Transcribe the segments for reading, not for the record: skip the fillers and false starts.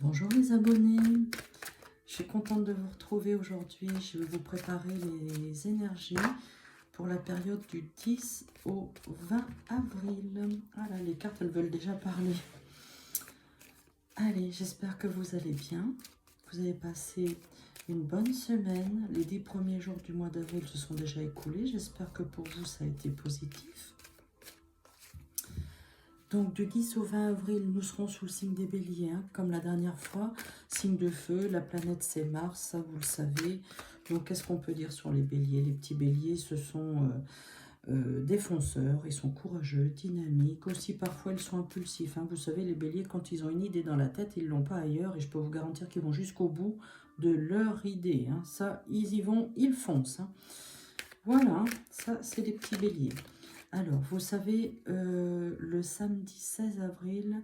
Bonjour les abonnés, je suis contente de vous retrouver aujourd'hui. Je vais vous préparer les énergies pour la période du 10 au 20 avril. Voilà, les cartes elles veulent déjà parler. Allez, j'espère que vous allez bien. Vous avez passé une bonne semaine. Les 10 premiers jours du mois d'avril se sont déjà écoulés. J'espère que pour vous ça a été positif. Donc du 10 au 20 avril, nous serons sous le signe des béliers, hein, comme la dernière fois. Signe de feu, la planète c'est Mars, ça vous le savez. Donc qu'est-ce qu'on peut dire sur les béliers? Les petits béliers, ce sont des fonceurs, ils sont courageux, dynamiques. Aussi parfois ils sont impulsifs. Hein. Vous savez, les béliers, quand ils ont une idée dans la tête, ils ne l'ont pas ailleurs. Et je peux vous garantir qu'ils vont jusqu'au bout de leur idée. Hein. Ça, ils y vont, ils foncent. Hein. Voilà, ça c'est les petits béliers. Alors, vous savez, le samedi 16 avril,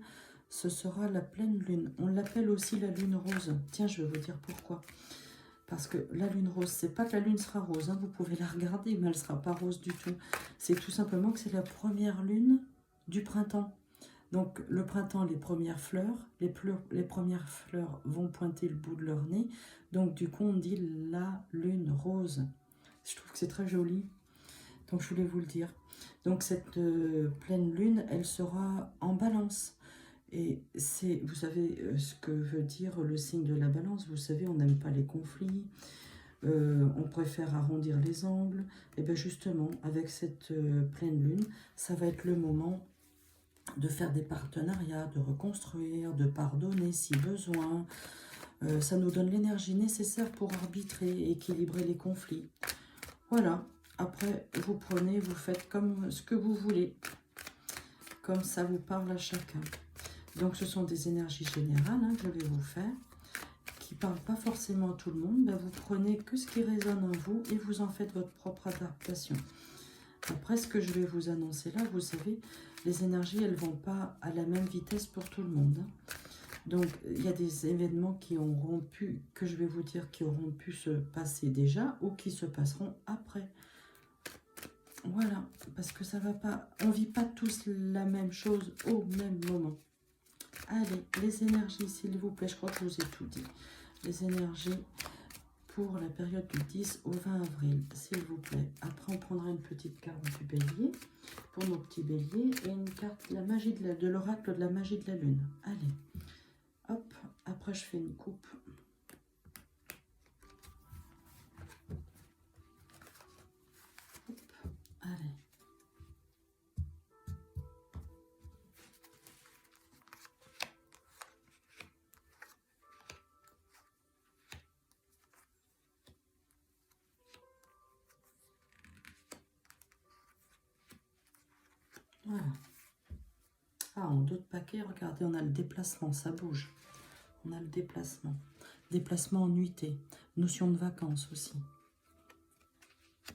ce sera la pleine lune. On l'appelle aussi la lune rose. Tiens, je vais vous dire pourquoi. Parce que la lune rose, c'est pas que la lune sera rose. Hein, vous pouvez la regarder, mais elle ne sera pas rose du tout. C'est tout simplement que c'est la première lune du printemps. Donc, le printemps, les premières fleurs, les premières fleurs vont pointer le bout de leur nez. Donc, du coup, on dit la lune rose. Je trouve que c'est très joli. Donc, je voulais vous le dire. Donc, cette pleine lune, elle sera en balance. Et c'est, vous savez ce que veut dire le signe de la balance. Vous savez, on n'aime pas les conflits. On préfère arrondir les angles. Et bien justement, avec cette pleine lune, ça va être le moment de faire des partenariats, de reconstruire, de pardonner si besoin. Ça nous donne l'énergie nécessaire pour arbitrer et équilibrer les conflits. Voilà. Après, vous prenez, vous faites comme ce que vous voulez. Comme ça vous parle à chacun. Donc, ce sont des énergies générales hein, que je vais vous faire, qui ne parlent pas forcément à tout le monde. Ben, vous prenez que ce qui résonne en vous et vous en faites votre propre adaptation. Après, ce que je vais vous annoncer là, vous savez, les énergies, elles ne vont pas à la même vitesse pour tout le monde. Hein. Donc, il y a des événements qui auront pu, que je vais vous dire, qui auront pu se passer déjà ou qui se passeront après. Voilà, parce que ça va pas, on vit pas tous la même chose au même moment. Allez, les énergies, s'il vous plaît, je crois que je vous ai tout dit. Les énergies pour la période du 10 au 20 avril, s'il vous plaît. Après, on prendra une petite carte du bélier pour nos petits béliers et une carte la magie de l'oracle de la magie de la lune. Allez, hop, après je fais une coupe. Hop, allez. Voilà. Ah, en d'autres paquets, regardez, on a le déplacement, ça bouge. On a le déplacement. Déplacement en nuitée. Notion de vacances aussi.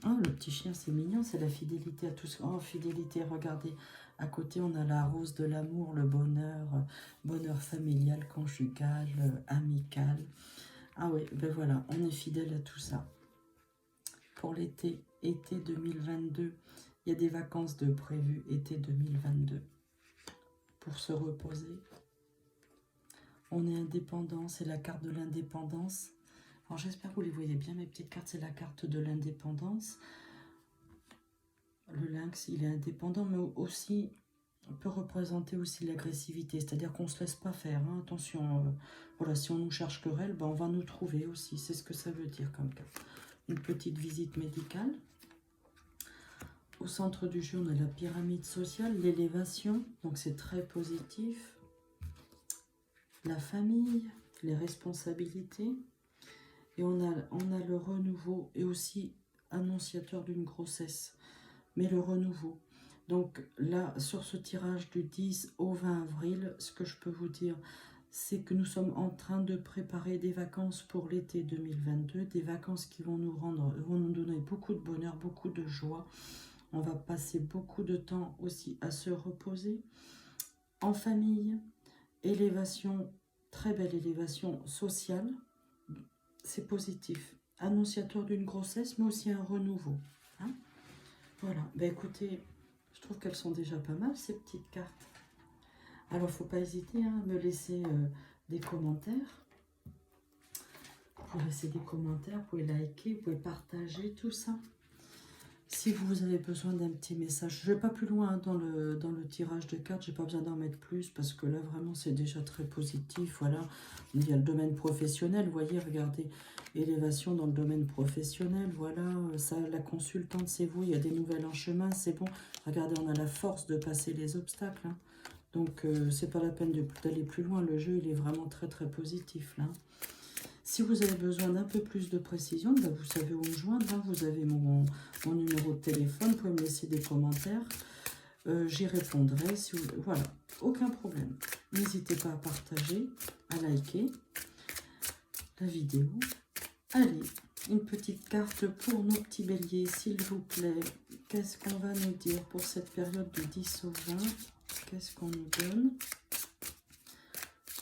Oh, le petit chien, c'est mignon, c'est la fidélité à tous. Oh, fidélité, regardez. À côté, on a la rose de l'amour, le bonheur, bonheur familial, conjugal, amical. Ah oui, ben voilà, on est fidèle à tout ça. Pour l'été, été 2022, il y a des vacances de prévues, été 2022. Pour se reposer. On est indépendant, c'est la carte de l'indépendance. Alors j'espère que vous les voyez bien, mes petites cartes, c'est la carte de l'indépendance. Le lynx, il est indépendant, mais aussi peut représenter aussi l'agressivité, c'est-à-dire qu'on ne se laisse pas faire. Hein. Attention, voilà, si on nous cherche querelle, ben on va nous trouver aussi. C'est ce que ça veut dire comme carte. Une petite visite médicale. Au centre du jeu, on a la pyramide sociale, l'élévation, donc c'est très positif. La famille, les responsabilités. Et on a le renouveau et aussi annonciateur d'une grossesse. Mais le renouveau. Donc là, sur ce tirage du 10 au 20 avril, ce que je peux vous dire, c'est que nous sommes en train de préparer des vacances pour l'été 2022, des vacances qui vont nous donner beaucoup de bonheur, beaucoup de joie. On va passer beaucoup de temps aussi à se reposer en famille, élévation, très belle élévation sociale, c'est positif, annonciateur d'une grossesse, mais aussi un renouveau. Hein. Voilà, ben écoutez, je trouve qu'elles sont déjà pas mal ces petites cartes. Alors, il ne faut pas hésiter à me laisser des commentaires. Vous pouvez laisser des commentaires, vous pouvez liker, vous pouvez partager, tout ça. Si vous avez besoin d'un petit message, je ne vais pas plus loin dans le tirage de cartes, je n'ai pas besoin d'en mettre plus parce que là vraiment c'est déjà très positif. Voilà, il y a le domaine professionnel, vous voyez, regardez, élévation dans le domaine professionnel, voilà, ça, la consultante c'est vous, il y a des nouvelles en chemin, c'est bon. Regardez, on a la force de passer les obstacles, hein. Donc c'est pas la peine d'aller plus loin, le jeu il est vraiment très très positif là. Si vous avez besoin d'un peu plus de précision, ben vous savez où me joindre, hein. Vous avez mon numéro de téléphone, vous pouvez me laisser des commentaires. J'y répondrai. Si vous... Voilà, aucun problème. N'hésitez pas à partager, à liker la vidéo. Allez, une petite carte pour nos petits béliers, s'il vous plaît. Qu'est-ce qu'on va nous dire pour cette période de 10 au 20? Qu'est-ce qu'on nous donne?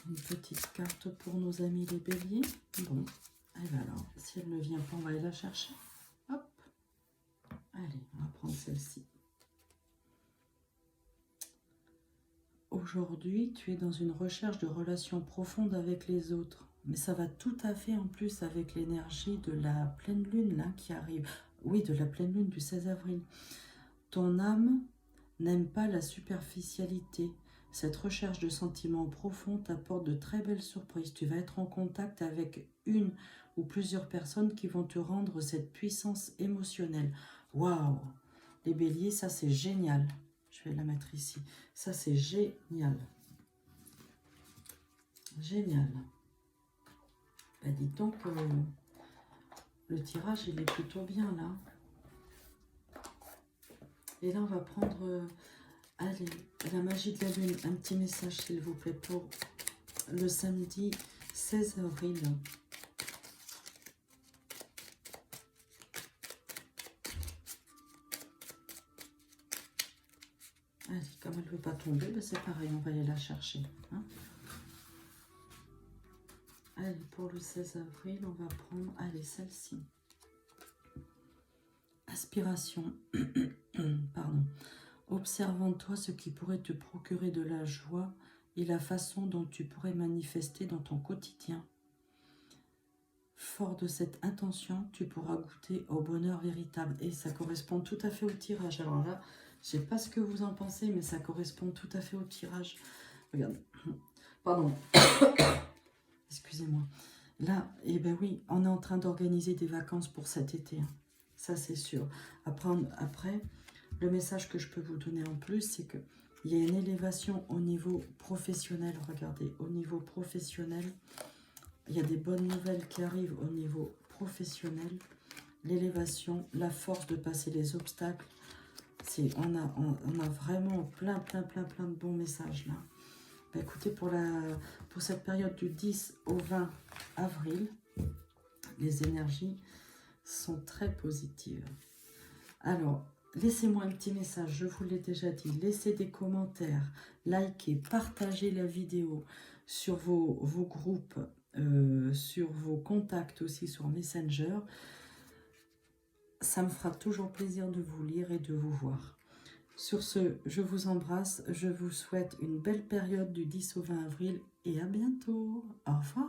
Une petite carte pour nos amis les béliers. Bon, et ben alors, si elle ne vient pas, on va aller la chercher. Hop. Allez, on va prendre celle-ci. Aujourd'hui, tu es dans une recherche de relations profondes avec les autres. Mais ça va tout à fait en plus avec l'énergie de la pleine lune là qui arrive. Oui, de la pleine lune du 16 avril. Ton âme n'aime pas la superficialité. Cette recherche de sentiments profonds t'apporte de très belles surprises. Tu vas être en contact avec une ou plusieurs personnes qui vont te rendre cette puissance émotionnelle. Waouh! Les béliers, ça c'est génial. Je vais la mettre ici. Ça c'est génial. Génial. Ben, dis donc, le tirage il est plutôt bien là. Et là on va prendre... allez, la magie de la lune, un petit message s'il vous plaît pour le samedi 16 avril. Allez, comme elle ne veut pas tomber, ben c'est pareil, on va aller la chercher, hein. Allez, pour le 16 avril, on va prendre, allez, celle-ci. Aspiration, pardon. Observe en toi ce qui pourrait te procurer de la joie et la façon dont tu pourrais manifester dans ton quotidien. Fort de cette intention, tu pourras goûter au bonheur véritable. Et ça correspond tout à fait au tirage. Alors là, je ne sais pas ce que vous en pensez, mais ça correspond tout à fait au tirage. Regarde. Pardon. Excusez-moi. Là, eh ben oui, on est en train d'organiser des vacances pour cet été, hein. Ça, c'est sûr. Après, le message que je peux vous donner en plus, c'est qu'il y a une élévation au niveau professionnel. Regardez, au niveau professionnel, il y a des bonnes nouvelles qui arrivent au niveau professionnel. L'élévation, la force de passer les obstacles. On a vraiment plein de bons messages là. Ben, écoutez, pour cette période du 10 au 20 avril, les énergies sont très positives. Alors, laissez-moi un petit message, je vous l'ai déjà dit. Laissez des commentaires, likez, partagez la vidéo sur vos groupes, sur vos contacts aussi sur Messenger. Ça me fera toujours plaisir de vous lire et de vous voir. Sur ce, je vous embrasse, je vous souhaite une belle période du 10 au 20 avril et à bientôt. Au revoir.